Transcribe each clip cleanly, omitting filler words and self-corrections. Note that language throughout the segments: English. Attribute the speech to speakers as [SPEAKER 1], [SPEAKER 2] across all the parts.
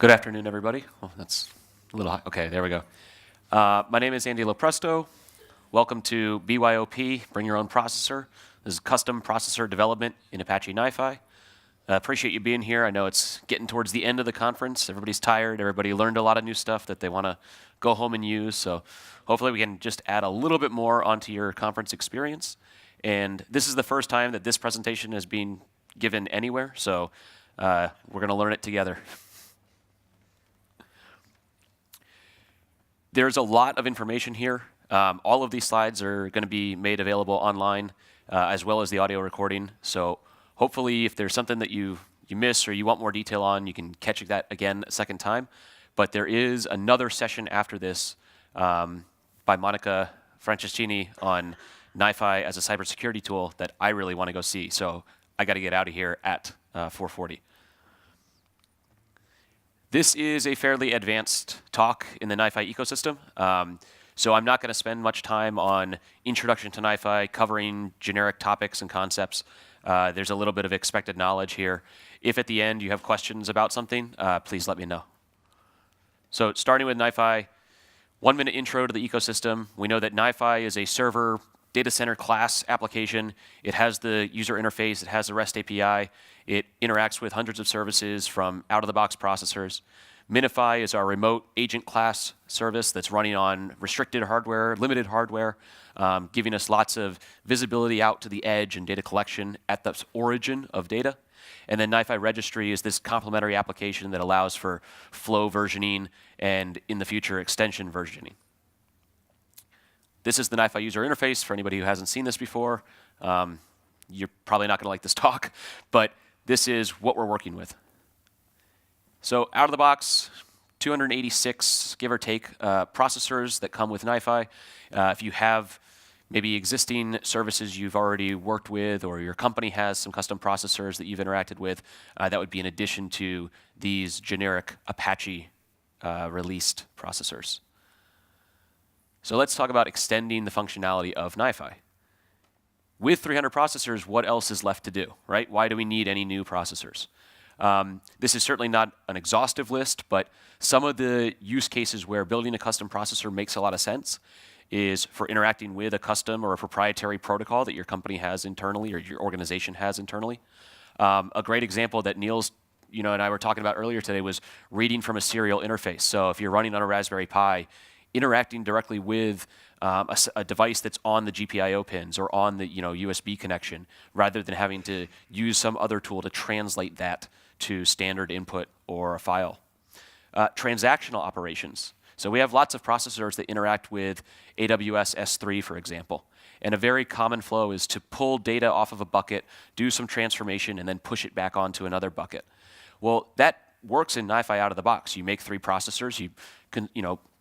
[SPEAKER 1] Good afternoon, everybody. Oh, that's a little high. Okay, there we go. My name is Andy Lopresto. Welcome to BYOP, Bring Your Own Processor. This is custom processor development in Apache NiFi. Appreciate you being here. I know it's getting towards the end of the conference. Everybody's tired. Everybody learned a lot of new stuff that they want to go home and use. So hopefully we can just add a little bit more onto your conference experience. And this is the first time that this presentation is being given anywhere. So we're going to learn it together. There's a lot of information here. All of these slides are going to be made available online, as well as the audio recording. So hopefully if there's something that you miss or you want more detail on, you can catch that again a second time. But there is another session after this by Monica Franceschini on NiFi as a cybersecurity tool that I really want to go see. So I got to get out of here at 4:40. This is a fairly advanced talk in the NiFi ecosystem. So I'm not going to spend much time on introduction to NiFi, covering generic topics and concepts. There's a little bit of expected knowledge here. If at the end you have questions about something, please let me know. So starting with NiFi, 1 minute intro to the ecosystem. We know that NiFi is a server data center class application. It has the user interface. It has the REST API. It interacts with hundreds of services from out-of-the-box processors. Minify is our remote agent class service that's running on restricted hardware, limited hardware, giving us lots of visibility out to the edge and data collection at the origin of data. And then NiFi Registry is this complementary application that allows for flow versioning and, in the future, extension versioning. This is the NiFi user interface for anybody who hasn't seen this before. You're probably not going to like this talk, but this is what we're working with. So out of the box, 286, give or take, processors that come with NiFi. If you have maybe existing services you've already worked with, or your company has some custom processors that you've interacted with, that would be in addition to these generic Apache released processors. So let's talk about extending the functionality of NiFi. With 300 processors, what else is left to do, right? Why do we need any new processors? This is certainly not an exhaustive list, but some of the use cases where building a custom processor makes a lot of sense is for interacting with a custom or a proprietary protocol that your company has internally or your organization has internally. A great example that Niels and I were talking about earlier today was reading from a serial interface. So if you're running on a Raspberry Pi, interacting directly with a device that's on the GPIO pins or on the USB connection, rather than having to use some other tool to translate that to standard input or a file. Transactional operations. So we have lots of processors that interact with AWS S3, for example. And a very common flow is to pull data off of a bucket, do some transformation, and then push it back onto another bucket. Well, that works in NiFi out of the box. You make 3 processors. You can,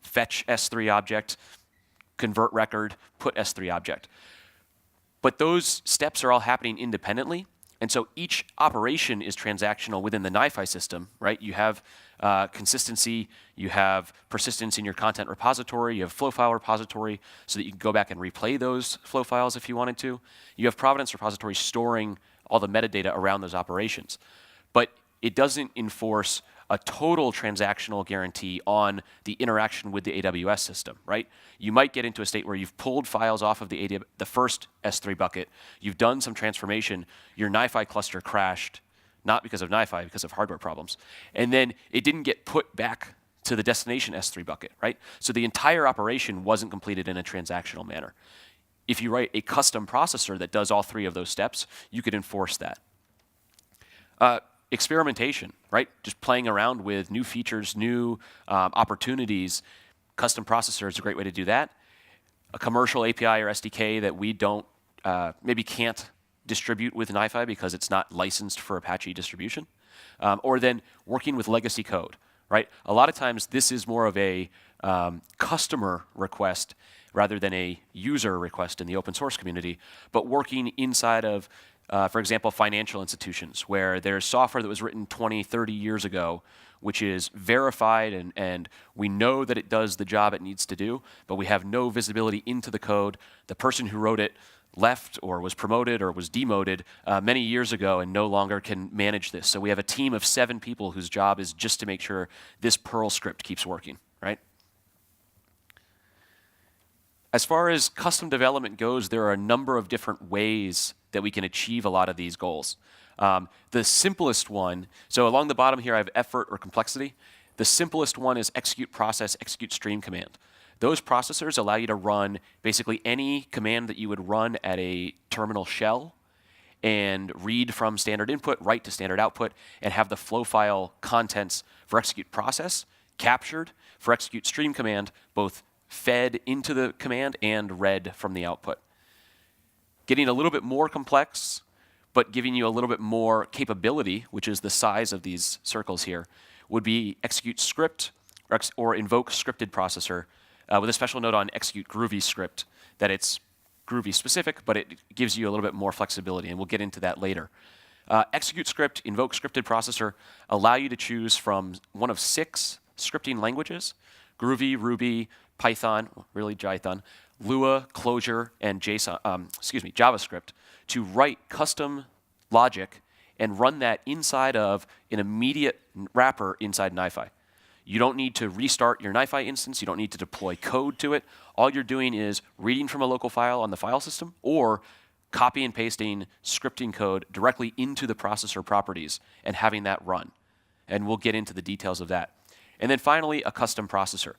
[SPEAKER 1] fetch S3 object, convert record, put S3 object. But those steps are all happening independently. And so each operation is transactional within the NiFi system, right? You have consistency, you have persistence in your content repository, you have flow file repository so that you can go back and replay those flow files if you wanted to. You have provenance repository storing all the metadata around those operations. But it doesn't enforce a total transactional guarantee on the interaction with the AWS system, right? You might get into a state where you've pulled files off of the first S3 bucket, you've done some transformation, your NiFi cluster crashed, not because of NiFi, because of hardware problems, and then it didn't get put back to the destination S3 bucket, right? So the entire operation wasn't completed in a transactional manner. If you write a custom processor that does all 3 of those steps, you could enforce that. Experimentation, right? Just playing around with new features, new opportunities. Custom processor is a great way to do that. A commercial API or SDK that we don't, maybe can't distribute with NiFi because it's not licensed for Apache distribution. Or then working with legacy code, right? A lot of times this is more of a customer request rather than a user request in the open source community, but working inside of for example, financial institutions, where there's software that was written 20, 30 years ago, which is verified and we know that it does the job it needs to do, but we have no visibility into the code. The person who wrote it left or was promoted or was demoted many years ago and no longer can manage this. So we have a team of 7 people whose job is just to make sure this Perl script keeps working, right? As far as custom development goes, there are a number of different ways that we can achieve a lot of these goals. The simplest one, so along the bottom here I have effort or complexity. The simplest one is execute process, execute stream command. Those processors allow you to run basically any command that you would run at a terminal shell and read from standard input, write to standard output, and have the flow file contents for execute process captured for execute stream command, both fed into the command and read from the output. Getting a little bit more complex, but giving you a little bit more capability, which is the size of these circles here, would be ExecuteScript or InvokeScripted processor with a special note on ExecuteGroovyScript that it's Groovy specific, but it gives you a little bit more flexibility, and we'll get into that later. ExecuteScript, InvokeScripted processor allow you to choose from one of 6 scripting languages: Groovy, Ruby, Python, really Jython, Lua, Clojure, and JavaScript to write custom logic and run that inside of an immediate wrapper inside NiFi. You don't need to restart your NiFi instance. You don't need to deploy code to it. All you're doing is reading from a local file on the file system or copy and pasting scripting code directly into the processor properties and having that run. And we'll get into the details of that. And then finally, a custom processor.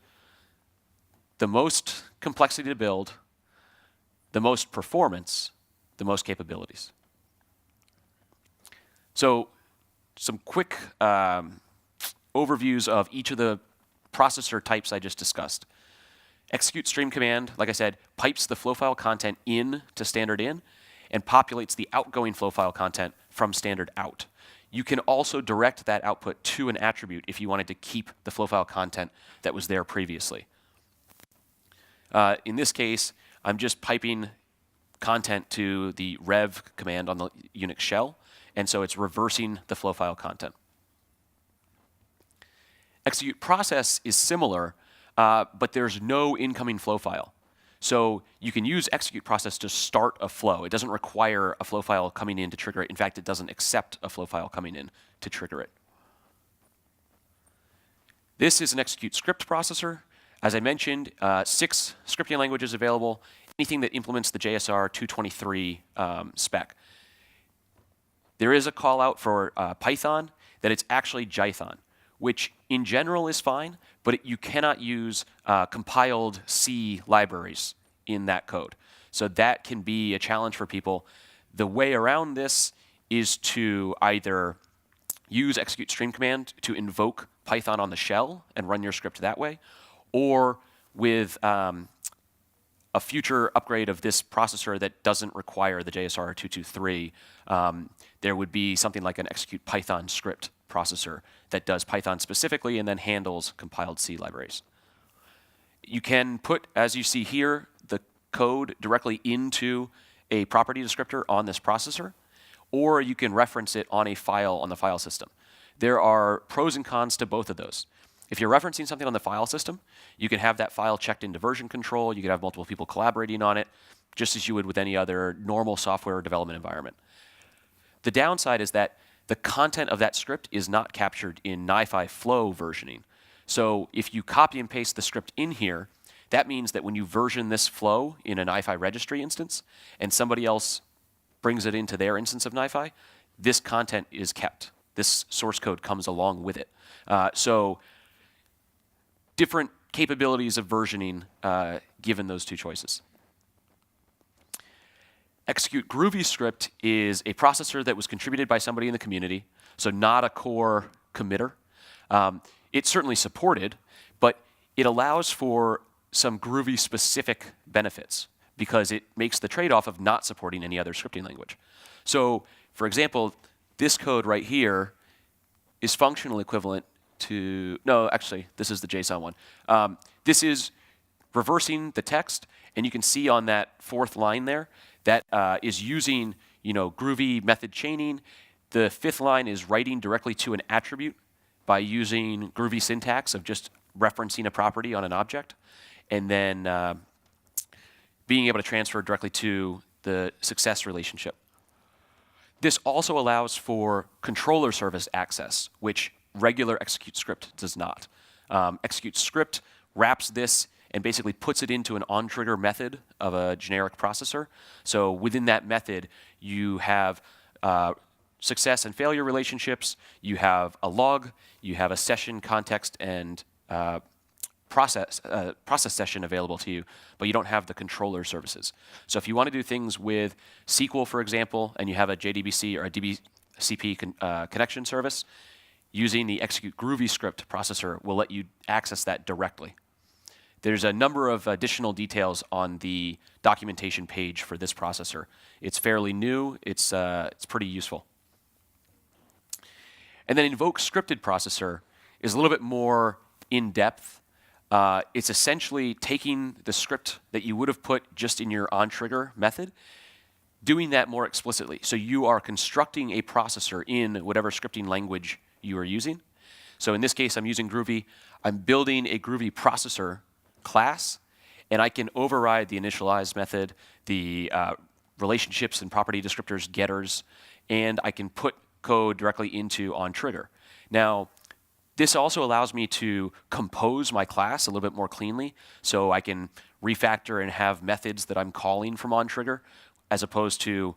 [SPEAKER 1] The most complexity to build, the most performance, the most capabilities. So some quick overviews of each of the processor types I just discussed. ExecuteStreamCommand, like I said, pipes the flow file content in to standard in and populates the outgoing flow file content from standard out. You can also direct that output to an attribute if you wanted to keep the flow file content that was there previously. In this case, I'm just piping content to the rev command on the Unix shell, and so it's reversing the flow file content. Execute process is similar, but there's no incoming flow file. So you can use execute process to start a flow. It doesn't require a flow file coming in to trigger it. In fact, it doesn't accept a flow file coming in to trigger it. This is an ExecuteScript processor. As I mentioned, 6 scripting languages available, anything that implements the JSR 223 spec. There is a call out for Python that it's actually Jython, which in general is fine, but you cannot use compiled C libraries in that code. So that can be a challenge for people. The way around this is to either use ExecuteStreamCommand to invoke Python on the shell and run your script that way, or with a future upgrade of this processor that doesn't require the JSR 223, there would be something like an execute Python script processor that does Python specifically and then handles compiled C libraries. You can put, as you see here, the code directly into a property descriptor on this processor, or you can reference it on a file on the file system. There are pros and cons to both of those. If you're referencing something on the file system, you can have that file checked into version control. You can have multiple people collaborating on it, just as you would with any other normal software development environment. The downside is that the content of that script is not captured in NiFi flow versioning. So if you copy and paste the script in here, that means that when you version this flow in a NiFi registry instance and somebody else brings it into their instance of NiFi, this content is kept. This source code comes along with it. So different capabilities of versioning given those two choices. ExecuteGroovyScript is a processor that was contributed by somebody in the community, so not a core committer. It's certainly supported, but it allows for some Groovy-specific benefits because it makes the trade-off of not supporting any other scripting language. So, for example, this code right here is functional equivalent to, no, actually, this is the JSON one. This is reversing the text, and you can see on that fourth line there that is using, Groovy method chaining. The fifth line is writing directly to an attribute by using Groovy syntax of just referencing a property on an object, and then being able to transfer directly to the success relationship. This also allows for controller service access, which regular ExecuteScript does not. ExecuteScript wraps this and basically puts it into an on-trigger method of a generic processor. So within that method, you have success and failure relationships, you have a log, you have a session context and process session available to you, but you don't have the controller services. So if you want to do things with SQL, for example, and you have a JDBC or a DBCP connection service, using the ExecuteGroovyScript processor will let you access that directly. There's a number of additional details on the documentation page for this processor. It's fairly new. It's pretty useful. And then InvokeScripted processor is a little bit more in-depth. It's essentially taking the script that you would have put just in your onTrigger method, doing that more explicitly. So you are constructing a processor in whatever scripting language you are using. So in this case, I'm using Groovy. I'm building a Groovy processor class, and I can override the initialize method, the relationships and property descriptors getters, and I can put code directly into onTrigger. Now, this also allows me to compose my class a little bit more cleanly, so I can refactor and have methods that I'm calling from onTrigger, as opposed to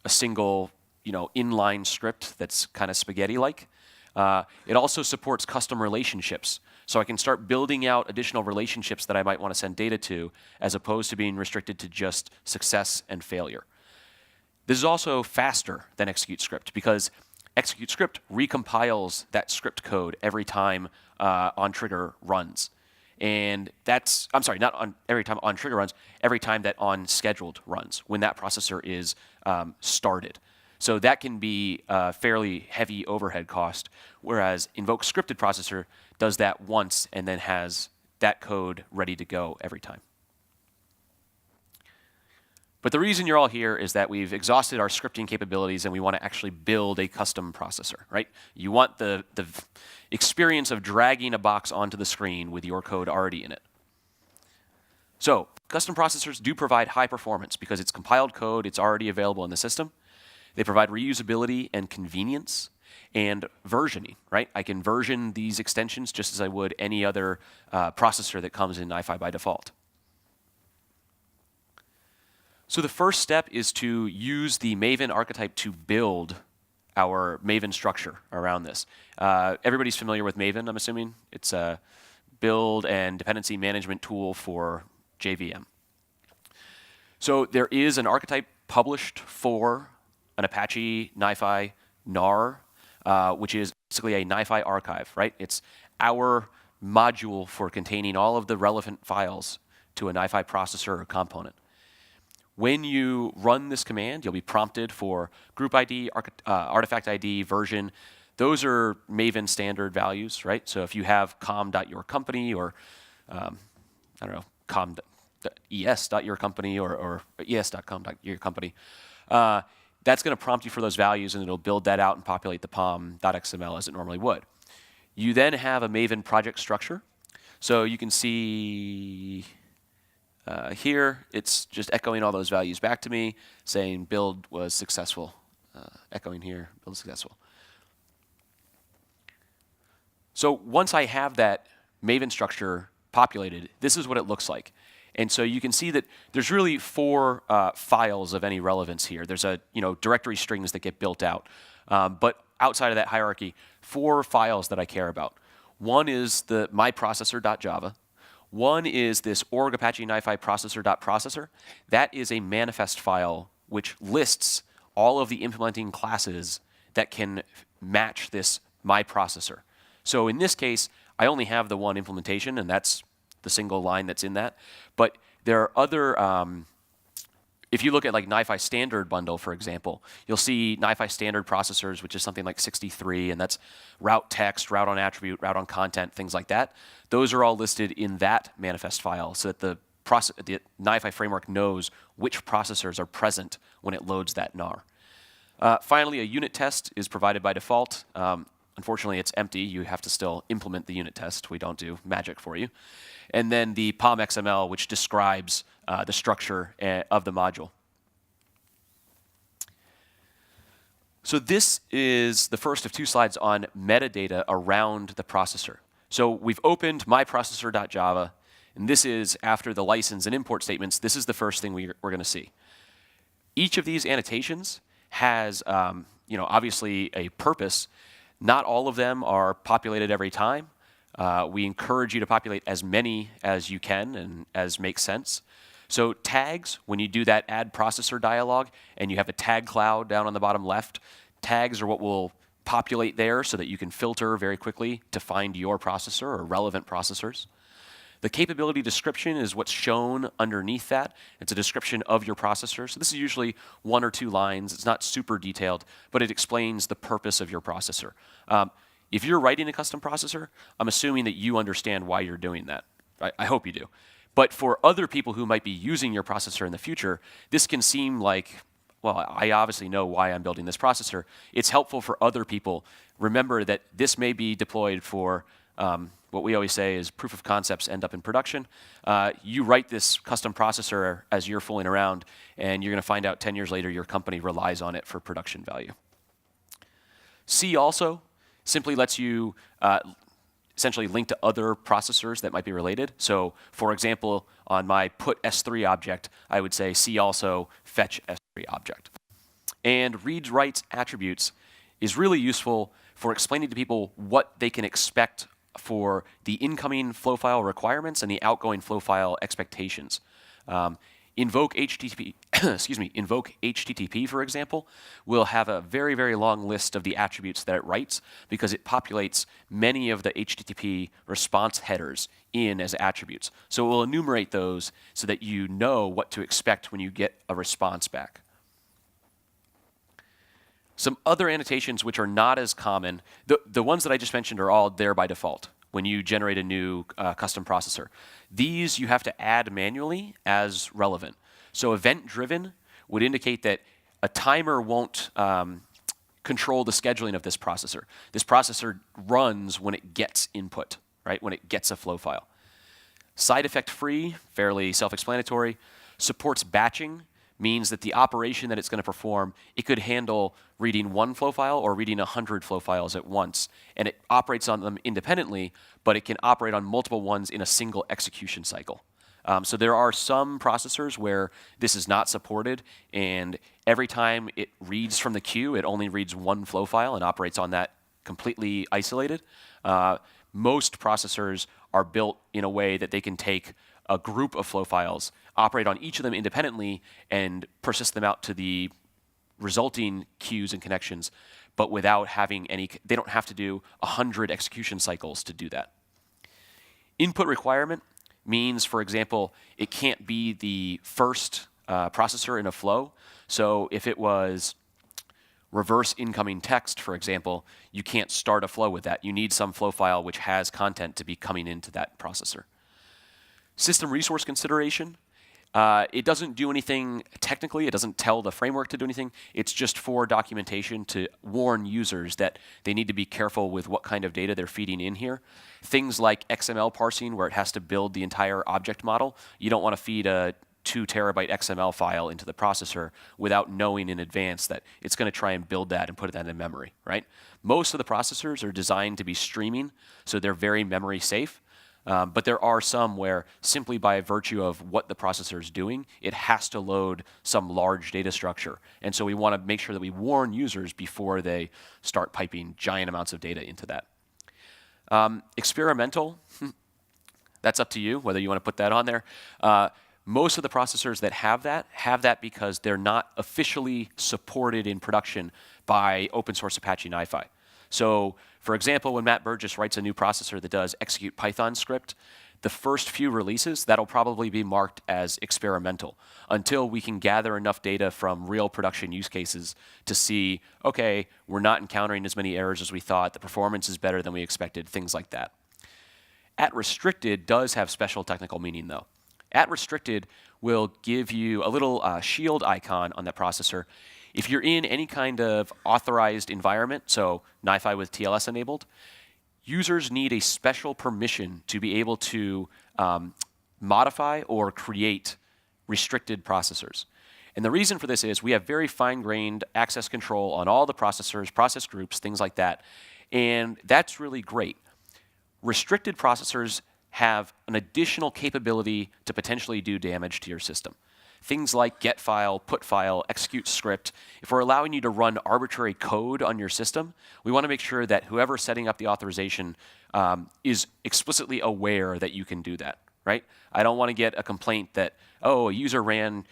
[SPEAKER 1] a single, inline script that's kind of spaghetti-like. It also supports custom relationships, so I can start building out additional relationships that I might want to send data to, as opposed to being restricted to just success and failure. This is also faster than ExecuteScript because ExecuteScript recompiles that script code every time onTrigger runs. And that's, I'm sorry, not on every time onTrigger runs, every time that onScheduled runs, when that processor is started. So that can be a fairly heavy overhead cost, whereas InvokeScripted processor does that once and then has that code ready to go every time. But the reason you're all here is that we've exhausted our scripting capabilities and we want to actually build a custom processor, right? You want the experience of dragging a box onto the screen with your code already in it. So custom processors do provide high performance because it's compiled code, it's already available in the system. They provide reusability and convenience and versioning, right? I can version these extensions just as I would any other processor that comes in NiFi by default. So the first step is to use the Maven archetype to build our Maven structure around this. Everybody's familiar with Maven, I'm assuming. It's a build and dependency management tool for JVM. So there is an archetype published for an Apache NiFi nar, which is basically a NiFi archive, right? It's our module for containing all of the relevant files to a NiFi processor or component. When you run this command, you'll be prompted for group ID, artifact ID, version. Those are Maven standard values, right? So if you have com.yourcompany or, I don't know, com.es.yourcompany or es.com.yourcompany, that's going to prompt you for those values, and it'll build that out and populate the pom.xml as it normally would. You then have a Maven project structure. So you can see here, it's just echoing all those values back to me, saying build was successful. Echoing here, build successful. So once I have that Maven structure populated, this is what it looks like. And so you can see that there's really 4 files of any relevance here. There's a directory strings that get built out. But outside of that hierarchy, 4 files that I care about. One is the myprocessor.java. One is this org Apache NiFi processor.processor. That is a manifest file which lists all of the implementing classes that can match this myprocessor. So in this case, I only have the one implementation, and that's the single line that's in that. But there are other, if you look at like NiFi standard bundle, for example, you'll see NiFi standard processors, which is something like 63, and that's route text, route on attribute, route on content, things like that. Those are all listed in that manifest file so that the NiFi framework knows which processors are present when it loads that nar. Finally, a unit test is provided by default. Unfortunately, it's empty. You have to still implement the unit test. We don't do magic for you. And then the POM XML, which describes the structure of the module. So this is the first of 2 slides on metadata around the processor. So we've opened myprocessor.java, and this is after the license and import statements. This is the first thing we're going to see. Each of these annotations has, obviously a purpose. Not all of them are populated every time. We encourage you to populate as many as you can and as makes sense. So tags, when you do that add processor dialog and you have a tag cloud down on the bottom left, tags are what will populate there so that you can filter very quickly to find your processor or relevant processors. The capability description is what's shown underneath that. It's a description of your processor. So this is usually 1 or 2 lines. It's not super detailed, but it explains the purpose of your processor. If you're writing a custom processor, I'm assuming that you understand why you're doing that. I hope you do. But for other people who might be using your processor in the future, this can seem like, well, I obviously know why I'm building this processor. It's helpful for other people. Remember that this may be deployed for what we always say is proof of concepts end up in production. You write this custom processor as you're fooling around, and you're going to find out 10 years later your company relies on it for production value. C also simply lets you essentially link to other processors that might be related. So for example, on my put S3 object, I would say C also fetch S3 object. And reads writes attributes is really useful for explaining to people what they can expect for the incoming flow file requirements and the outgoing flow file expectations. Invoke HTTP, invoke HTTP, for example, will have a very, very long list of the attributes that it writes because it populates many of the HTTP response headers in as attributes. So it will enumerate those so that you know what to expect when you get a response back. Some other annotations which are not as common, the ones that I just mentioned are all there by default when you generate a new custom processor. These you have to add manually as relevant. So event-driven would indicate that a timer won't control the scheduling of this processor. This processor runs when it gets input, right? When it gets a flow file. Side effect free, fairly self-explanatory. Supports batching, means that the operation that it's going to perform, it could handle reading 1 flow file or reading 100 flow files at once. And it operates on them independently, but it can operate on multiple ones in a single execution cycle. So there are some processors where this is not supported, and every time it reads from the queue, it only reads 1 flow file and operates on that completely isolated. Most processors are built in a way that they can take a group of flow files, operate on each of them independently, and persist them out to the resulting queues and connections, but without having any, they don't have to do 100 execution cycles to do that. Input requirement means, for example, it can't be the first processor in a flow. So if it was reverse incoming text, for example, you can't start a flow with that. You need some flow file which has content to be coming into that processor. System resource consideration. It doesn't do anything technically. It doesn't tell the framework to do anything. It's just for documentation to warn users that they need to be careful with what kind of data they're feeding in here. Things like XML parsing, where it has to build the entire object model. You don't want to feed a 2 terabyte XML file into the processor without knowing in advance that it's going to try and build that and put that in memory, right? Most of the processors are designed to be streaming, so they're very memory safe. But there are some where simply by virtue of what the processor is doing, it has to load some large data structure. And so we want to make sure that we warn users before they start piping giant amounts of data into that. Experimental, that's up to you, whether you want to put that on there. Most of the processors that have that because they're not officially supported in production by open source Apache NiFi. So, for example, when Matt Burgess writes a new processor that does execute Python script, the first few releases, that'll probably be marked as experimental until we can gather enough data from real production use cases to see, okay, we're not encountering as many errors as we thought, the performance is better than we expected, things like that. At restricted does have special technical meaning though. At restricted will give you a little shield icon on that processor. If you're in any kind of authorized environment, so NiFi with TLS enabled, users need a special permission to be able to modify or create restricted processors. And the reason for this is we have very fine-grained access control on all the processors, process groups, things like that. And that's really great. Restricted processors have an additional capability to potentially do damage to your system. Things like get file, put file, execute script. If we're allowing you to run arbitrary code on your system, we want to make sure that whoever's setting up the authorization is explicitly aware that you can do that, right? I don't want to get a complaint that, oh, a user ran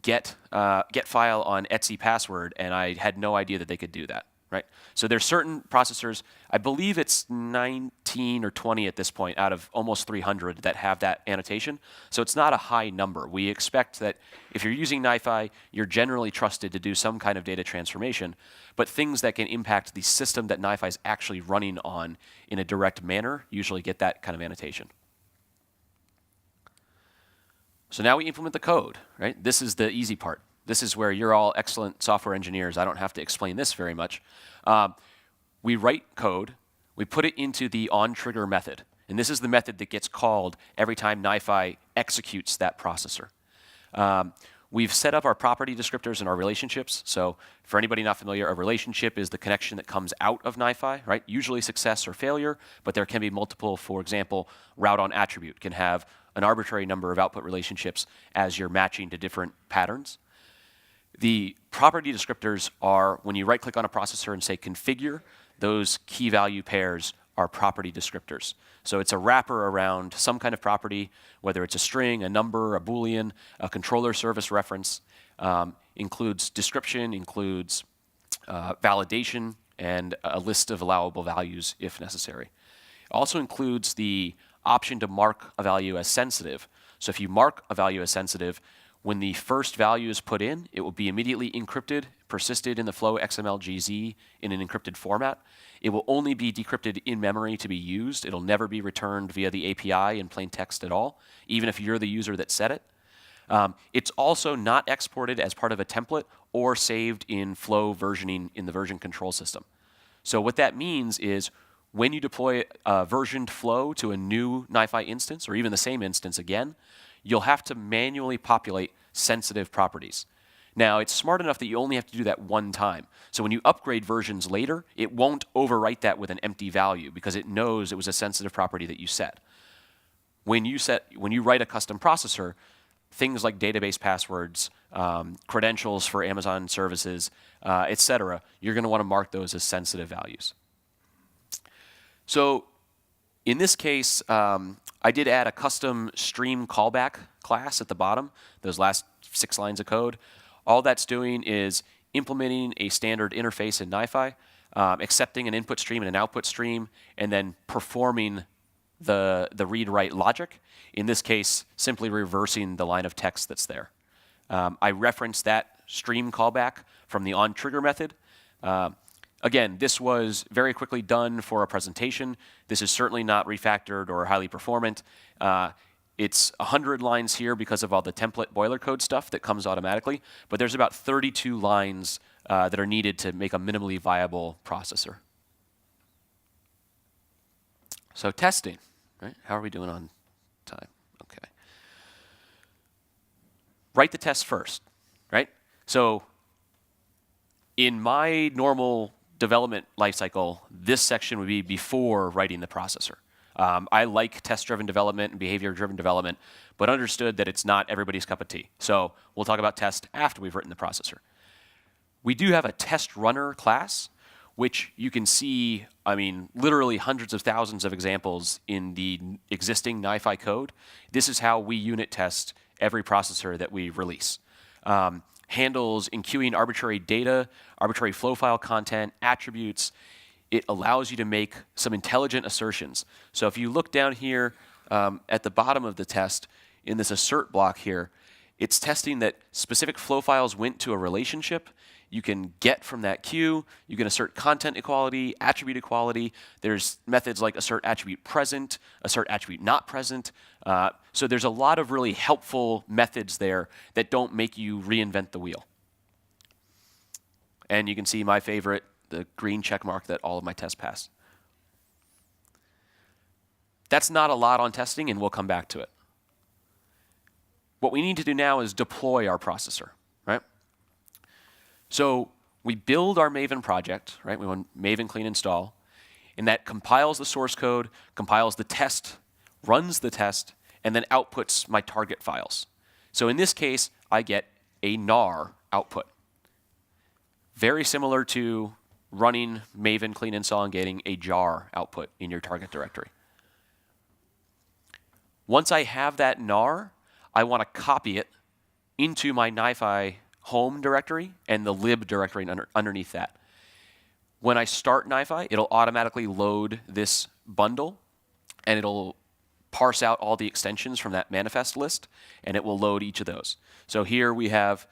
[SPEAKER 1] get file on Etsy password and I had no idea that they could do that, right? So there's certain processors, I believe it's 19 or 20 at this point out of almost 300 that have that annotation. So it's not a high number. We expect that if you're using NiFi, you're generally trusted to do some kind of data transformation, but things that can impact the system that NiFi is actually running on in a direct manner usually get that kind of annotation. So now we implement the code, right? This is the easy part. This is where you're all excellent software engineers. I don't have to explain this very much. We write code. We put it into the onTrigger method. And this is the method that gets called every time NiFi executes that processor. We've set up our property descriptors and our relationships. So for anybody not familiar, a relationship is the connection that comes out of NiFi, right? Usually success or failure, but there can be multiple. For example, route on attribute can have an arbitrary number of output relationships as you're matching to different patterns. The property descriptors are when you right-click on a processor and say configure, those key value pairs are property descriptors. So it's a wrapper around some kind of property, whether it's a string, a number, a Boolean, a controller service reference, includes description, includes validation, and a list of allowable values if necessary. It also includes the option to mark a value as sensitive. So if you mark a value as sensitive, when the first value is put in, it will be immediately encrypted, persisted in the flow XML-GZ in an encrypted format. It will only be decrypted in memory to be used. It'll never be returned via the API in plain text at all, even if you're the user that set it. It's also not exported as part of a template or saved in flow versioning in the version control system. So what that means is when you deploy a versioned flow to a new NiFi instance, or even the same instance again, you'll have to manually populate sensitive properties. Now, it's smart enough that you only have to do that one time. So when you upgrade versions later, it won't overwrite that with an empty value because it knows it was a sensitive property that you set. When you write a custom processor, things like database passwords, credentials for Amazon services, etc., you're going to want to mark those as sensitive values. So in this case, I did add a custom stream callback class at the bottom, those last 6 lines of code. All that's doing is implementing a standard interface in NiFi, accepting an input stream and an output stream, and then performing the read-write logic. In this case, simply reversing the line of text that's there. I referenced that stream callback from the onTrigger method. Again, this was very quickly done for a presentation. This is certainly not refactored or highly performant. It's 100 lines here because of all the template boiler code stuff that comes automatically, but there's about 32 lines that are needed to make a minimally viable processor. So testing, right? How are we doing on time? Okay. Write the test first, right? So in my normal development lifecycle, this section would be before writing the processor. I like test-driven development and behavior-driven development, but understood that it's not everybody's cup of tea. So we'll talk about test after we've written the processor. We do have a test runner class, which you can see, I mean, literally hundreds of thousands of examples in the existing NiFi code. This is how we unit test every processor that we release. Handles enqueuing arbitrary data, arbitrary flow file content, attributes. It allows you to make some intelligent assertions. So if you look down here at the bottom of the test, in this assert block here, it's testing that specific flow files went to a relationship. You can get from that queue. You can assert content equality, attribute equality. There's methods like assert attribute present, assert attribute not present. So there's a lot of really helpful methods there that don't make you reinvent the wheel. And you can see my favorite, the green check mark that all of my tests pass. That's not a lot on testing, and we'll come back to it. What we need to do now is deploy our processor, right? So we build our Maven project, right? We want Maven clean install, and that compiles the source code, compiles the test, runs the test, and then outputs my target files. So in this case, I get a nar output. Very similar to running Maven clean install and getting a jar output in your target directory. Once I have that nar, I want to copy it into my NiFi home directory and the lib directory underneath that. When I start NiFi, it'll automatically load this bundle, and it'll parse out all the extensions from that manifest list, and it will load each of those. So here we have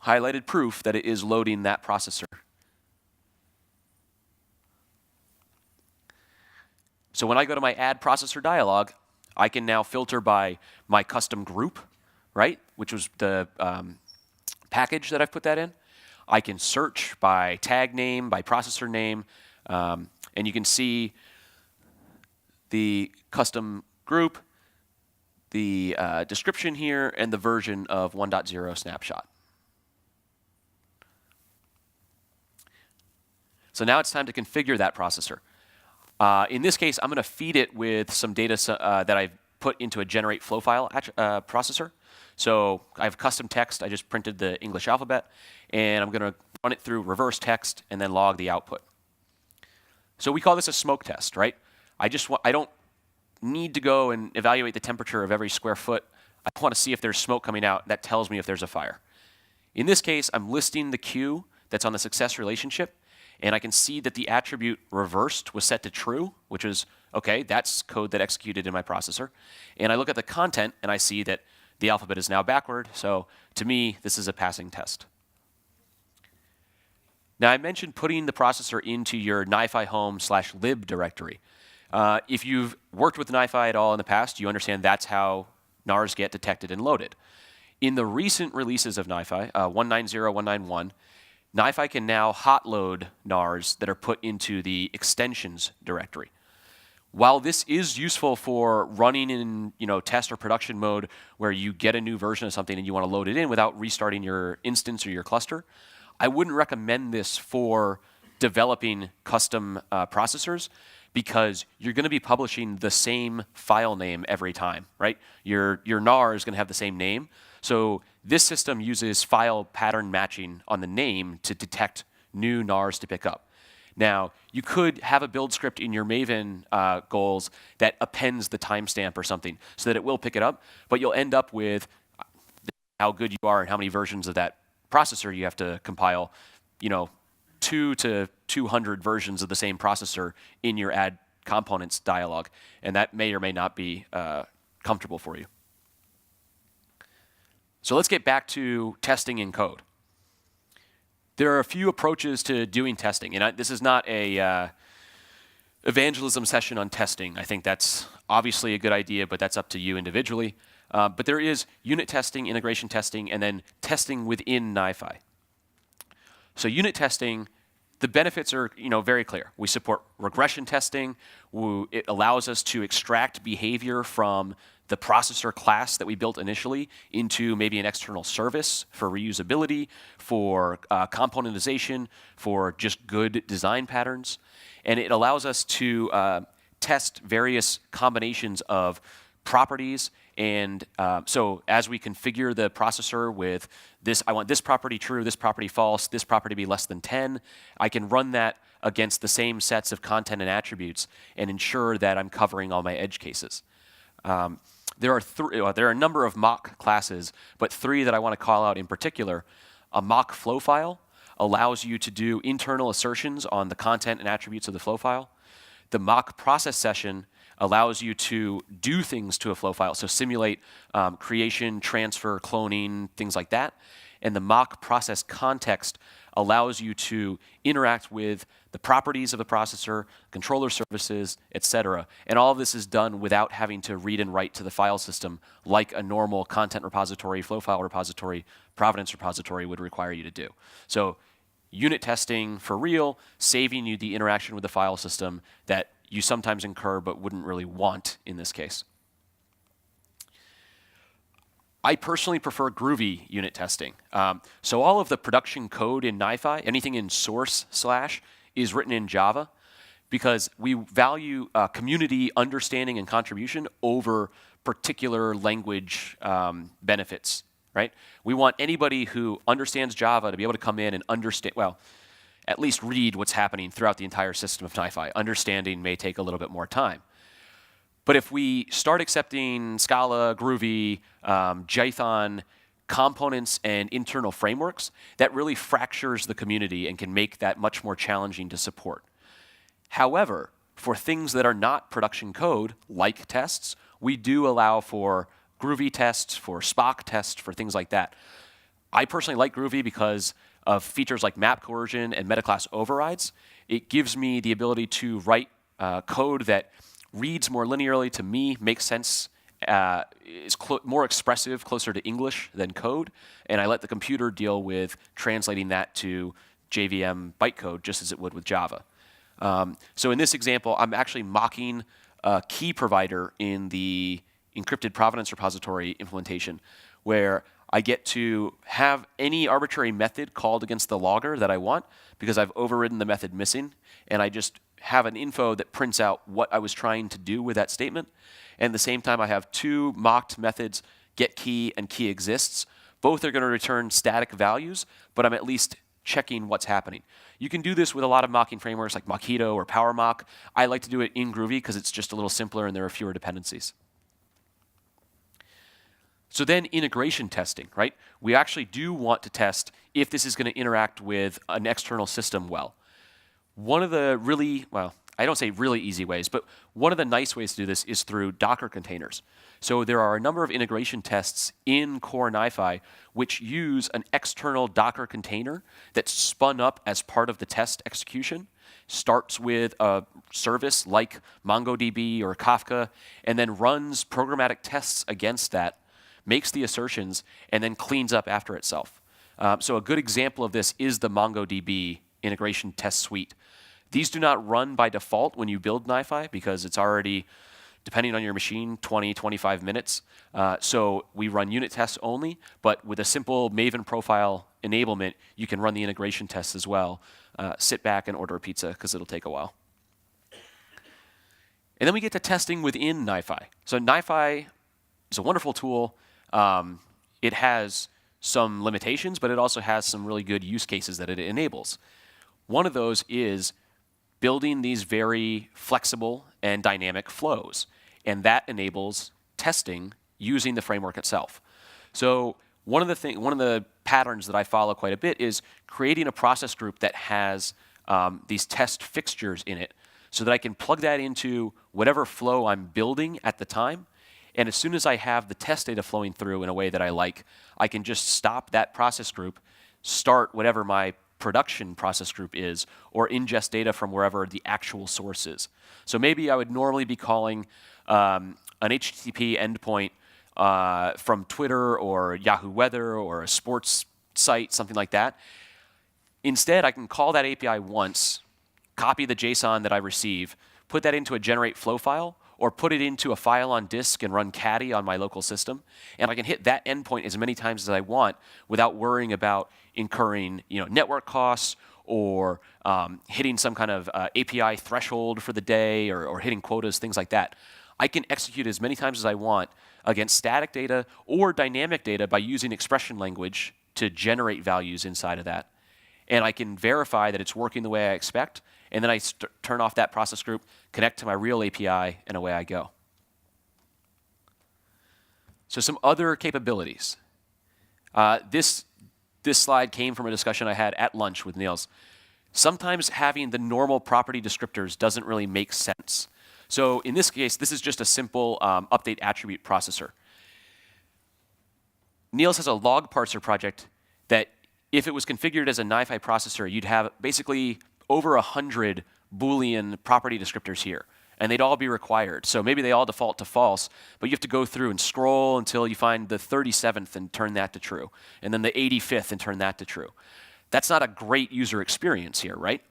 [SPEAKER 1] highlighted proof that it is loading that processor. So when I go to my add processor dialog, I can now filter by my custom group, right, which was the package that I've put that in. I can search by tag name, by processor name, and you can see the custom group, the description here, and the version of 1.0 snapshot. So now it's time to configure that processor. In this case, I'm going to feed it with some data that I've put into a generate flow file processor. So I have custom text. I just printed the English alphabet, and I'm going to run it through reverse text and then log the output. So we call this a smoke test, right? I don't need to go and evaluate the temperature of every square foot. I want to see if there's smoke coming out. That tells me if there's a fire. In this case, I'm listing the queue that's on the success relationship, and I can see that the attribute reversed was set to true, which is, okay, that's code that executed in my processor. And I look at the content, and I see that the alphabet is now backward. So to me, this is a passing test. Now, I mentioned putting the processor into your NiFi home/lib directory. If you've worked with NiFi at all in the past, you understand that's how NARs get detected and loaded. In the recent releases of NiFi, 190, 191, NiFi can now hot load NARs that are put into the extensions directory. While this is useful for running in test or production mode where you get a new version of something and you want to load it in without restarting your instance or your cluster, I wouldn't recommend this for developing custom processors, because you're going to be publishing the same file name every time, right? Your NAR is going to have the same name. So this system uses file pattern matching on the name to detect new NARs to pick up. Now, you could have a build script in your Maven goals that appends the timestamp or something so that it will pick it up, but you'll end up with how good you are and how many versions of that processor you have to compile, 2 to 200 versions of the same processor in your add components dialog, and that may or may not be comfortable for you. So let's get back to testing in code. There are a few approaches to doing testing, and this is not a evangelism session on testing. I think that's obviously a good idea, but that's up to you individually. But there is unit testing, integration testing, and then testing within NiFi. So unit testing, the benefits are very clear. We support regression testing. It allows us to extract behavior from the processor class that we built initially into maybe an external service for reusability, for componentization, for just good design patterns. And it allows us to test various combinations of properties. And so as we configure the processor with this, I want this property true, this property false, this property be less than 10, I can run that against the same sets of content and attributes and ensure that I'm covering all my edge cases. There are a number of mock classes, but 3 that I want to call out in particular. A mock flow file allows you to do internal assertions on the content and attributes of the flow file. The mock process session allows you to do things to a flow file, so simulate creation, transfer, cloning, things like that. and the mock process context allows you to interact with the properties of the processor, controller services, etc. And all of this is done without having to read and write to the file system like a normal content repository, flow file repository, provenance repository would require you to do. So unit testing for real, saving you the interaction with the file system that you sometimes incur but wouldn't really want in this case. I personally prefer Groovy unit testing. So all of the production code in NiFi, anything in source / is written in Java because we value community understanding and contribution over particular language benefits, right? We want anybody who understands Java to be able to come in and understand, well, at least read what's happening throughout the entire system of NiFi. Understanding may take a little bit more time. But if we start accepting Scala, Groovy, Jython, components, and internal frameworks, that really fractures the community and can make that much more challenging to support. However, for things that are not production code, like tests, we do allow for Groovy tests, for Spock tests, for things like that. I personally like Groovy because of features like map coercion and metaclass overrides. It gives me the ability to write code that reads more linearly to me, makes sense, is more expressive, closer to English than code, and I let the computer deal with translating that to JVM bytecode just as it would with Java. So in this example, I'm actually mocking a key provider in the encrypted provenance repository implementation where I get to have any arbitrary method called against the logger that I want because I've overridden the method missing, and I just have an info that prints out what I was trying to do with that statement. And at the same time, I have two mocked methods, getKey and keyExists. Both are going to return static values, but I'm at least checking what's happening. You can do this with a lot of mocking frameworks like Mockito or PowerMock. I like to do it in Groovy because it's just a little simpler and there are fewer dependencies. So then integration testing, right? We actually do want to test if this is going to interact with an external system well. One of the really, well, I don't say really easy ways, but one of the nice ways to do this is through Docker containers. So there are a number of integration tests in core NiFi which use an external Docker container that's spun up as part of the test execution, starts with a service like MongoDB or Kafka, and then runs programmatic tests against that, makes the assertions, and then cleans up after itself. So a good example of this is the MongoDB integration test suite. These do not run by default when you build NiFi because it's already, depending on your machine, 20, 25 minutes. So we run unit tests only, but with a simple Maven profile enablement, you can run the integration tests as well. Sit back and order a pizza because it'll take a while. And then we get to testing within NiFi. So NiFi is a wonderful tool. It has some limitations, but it also has some really good use cases that it enables. One of those is building these very flexible and dynamic flows, and that enables testing using the framework itself. So one of the patterns that I follow quite a bit is creating a process group that has these test fixtures in it so that I can plug that into whatever flow I'm building at the time. And as soon as I have the test data flowing through in a way that I like, I can just stop that process group, start whatever my production process group is, or ingest data from wherever the actual source is. So maybe I would normally be calling an HTTP endpoint from Twitter or Yahoo Weather or a sports site, something like that. Instead, I can call that API once, copy the JSON that I receive, put that into a generate flow file, or put it into a file on disk and run caddy on my local system. And I can hit that endpoint as many times as I want without worrying about incurring network costs or hitting some kind of API threshold for the day or hitting quotas, things like that. I can execute as many times as I want against static data or dynamic data by using expression language to generate values inside of that. And I can verify that it's working the way I expect, and then I turn off that process group, connect to my real API, and away I go. So some other capabilities. This slide came from a discussion I had at lunch with Niels. Sometimes having the normal property descriptors doesn't really make sense. So in this case, this is just a simple update attribute processor. Niels has a log parser project that if it was configured as a NiFi processor, you'd have basically over 100 Boolean property descriptors here, and they'd all be required. So maybe they all default to false, but you have to go through and scroll until you find the 37th and turn that to true, and then the 85th and turn that to true. That's not a great user experience here, right?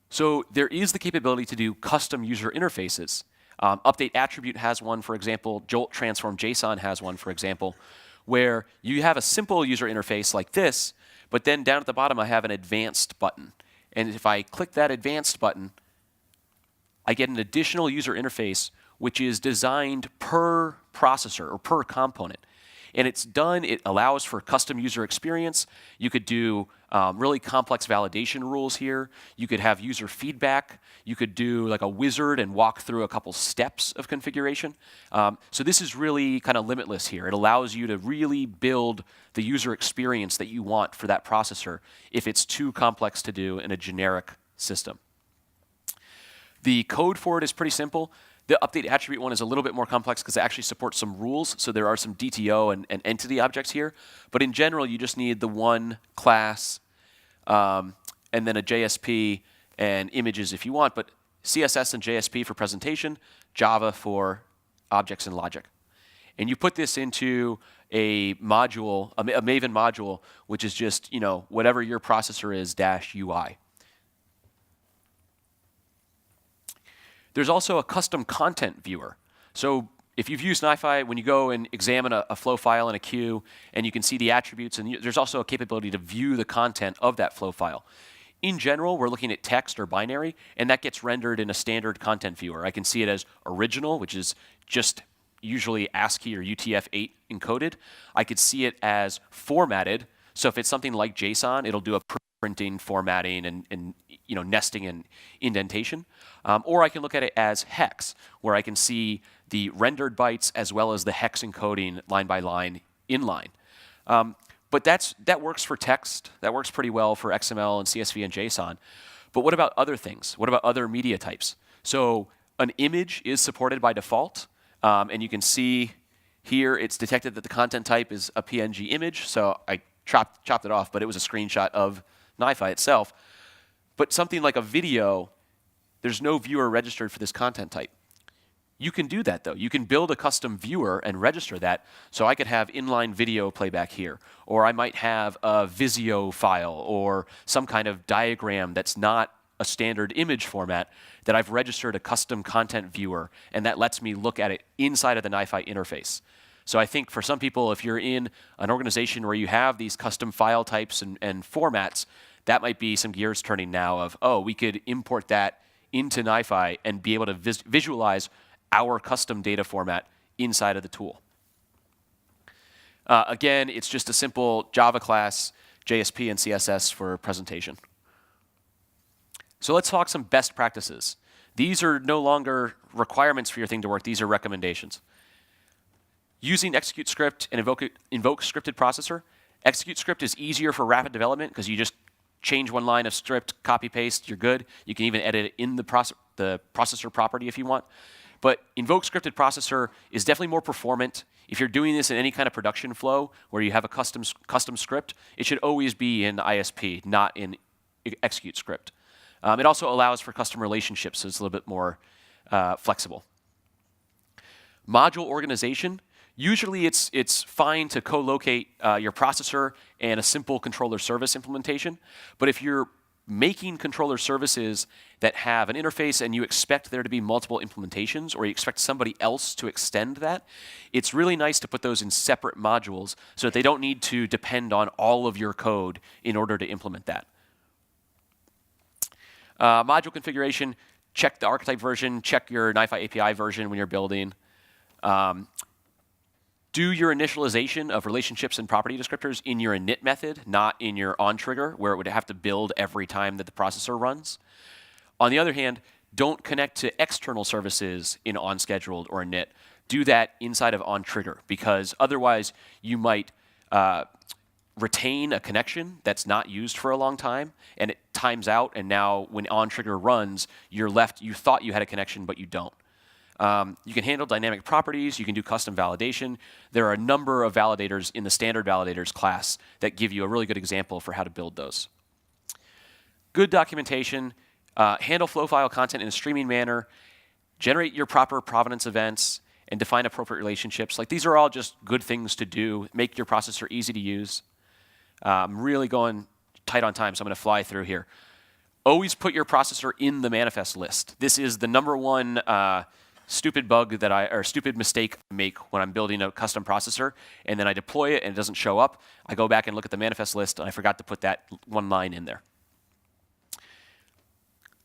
[SPEAKER 1] So there is the capability to do custom user interfaces. Update attribute has one, for example. Jolt transform JSON has one, for example, where you have a simple user interface like this, but then down at the bottom I have an advanced button. And if I click that advanced button, I get an additional user interface which is designed per processor or per component. And it's done, it allows for custom user experience. You could do really complex validation rules here. You could have user feedback. You could do like a wizard and walk through a couple steps of configuration. So this is really kind of limitless here. It allows you to really build the user experience that you want for that processor if it's too complex to do in a generic system. The code for it is pretty simple. The update attribute one is a little bit more complex because it actually supports some rules. So there are some DTO and entity objects here. But in general, you just need the one class and then a JSP and images if you want. But CSS and JSP for presentation, Java for objects and logic. And you put this into a module, a Maven module, which is just, you know, whatever your processor is -UI. There's also a custom content viewer. So if you've used NiFi, when you go and examine a flow file in a queue, and you can see the attributes, and there's also a capability to view the content of that flow file. In general, we're looking at text or binary, and that gets rendered in a standard content viewer. I can see it as original, which is just usually ASCII or UTF-8 encoded. I could see it as formatted. So if it's something like JSON, it'll do a printing, formatting, and you know, nesting and indentation. Or I can look at it as hex, where I can see the rendered bytes as well as the hex encoding line by line inline. But that works for text. That works pretty well for XML and CSV and JSON. But what about other things? What about other media types? So an image is supported by default. And you can see here it's detected that the content type is a PNG image. So I chopped it off, but it was a screenshot of NiFi itself. But something like a video, there's no viewer registered for this content type. You can do that, though. You can build a custom viewer and register that. So I could have inline video playback here, or I might have a Visio file or some kind of diagram that's not a standard image format that I've registered a custom content viewer, and that lets me look at it inside of the NiFi interface. So I think for some people, if you're in an organization where you have these custom file types and formats, that might be some gears turning now of, oh, we could import that into NiFi and be able to visualize our custom data format inside of the tool. Again, it's just a simple Java class, JSP and CSS for presentation. So let's talk some best practices. These are no longer requirements for your thing to work. These are recommendations. Using ExecuteScript and InvokeScripted processor, ExecuteScript is easier for rapid development because you just change one line of script, copy paste, you're good. You can even edit it in the processor property if you want. But InvokeScripted processor is definitely more performant. If you're doing this in any kind of production flow where you have a custom script, it should always be in ISP, not in ExecuteScript. It also allows for custom relationships, so it's a little bit more flexible. Module organization. Usually it's fine to co-locate your processor and a simple controller service implementation. But if you're making controller services that have an interface and you expect there to be multiple implementations, or you expect somebody else to extend that, it's really nice to put those in separate modules so that they don't need to depend on all of your code in order to implement that. Module configuration, check the Archetype version, check your NiFi API version when you're building. Do your initialization of relationships and property descriptors in your init method, not in your onTrigger, where it would have to build every time that the processor runs. On the other hand, don't connect to external services in onScheduled or init. Do that inside of onTrigger, because otherwise you might retain a connection that's not used for a long time, and it times out, and now when onTrigger runs, you're left, you thought you had a connection, but you don't. You can handle dynamic properties. You can do custom validation. There are a number of validators in the standard validators class that give you a really good example for how to build those. Good documentation. Handle flow file content in a streaming manner. Generate your proper provenance events and define appropriate relationships. Like, these are all just good things to do. Make your processor easy to use. I'm really going tight on time, so I'm going to fly through here. Always put your processor in the manifest list. This is the #1 stupid bug or stupid mistake I make when I'm building a custom processor, and then I deploy it and it doesn't show up. I go back and look at the manifest list, and I forgot to put that one line in there.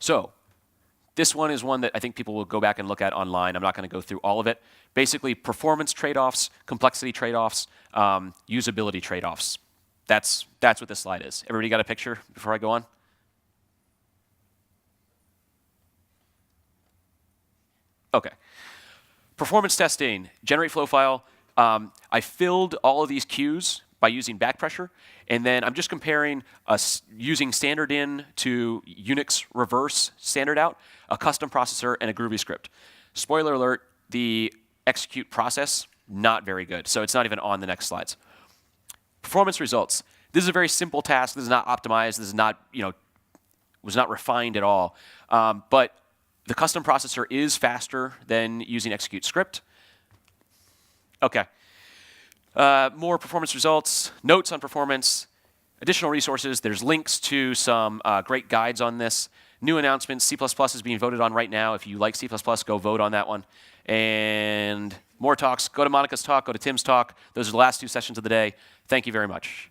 [SPEAKER 1] So this one is one that I think people will go back and look at online. I'm not going to go through all of it. Basically, performance trade-offs, complexity trade-offs, usability trade-offs. That's what this slide is. Everybody got a picture before I go on? Okay. Performance testing, generate flow file. I filled all of these queues by using back pressure, and then I'm just comparing using standard in to Unix reverse standard out, a custom processor, and a Groovy script. Spoiler alert, the execute process, not very good, so it's not even on the next slides. Performance results. This is a very simple task. This is not optimized. This is not, was not refined at all, but the custom processor is faster than using ExecuteScript. Okay. More performance results, notes on performance, additional resources. There's links to some great guides on this. New announcements. C++ is being voted on right now. If you like C++, go vote on that one. And more talks. Go to Monica's talk. Go to Tim's talk. Those are the last 2 sessions of the day. Thank you very much.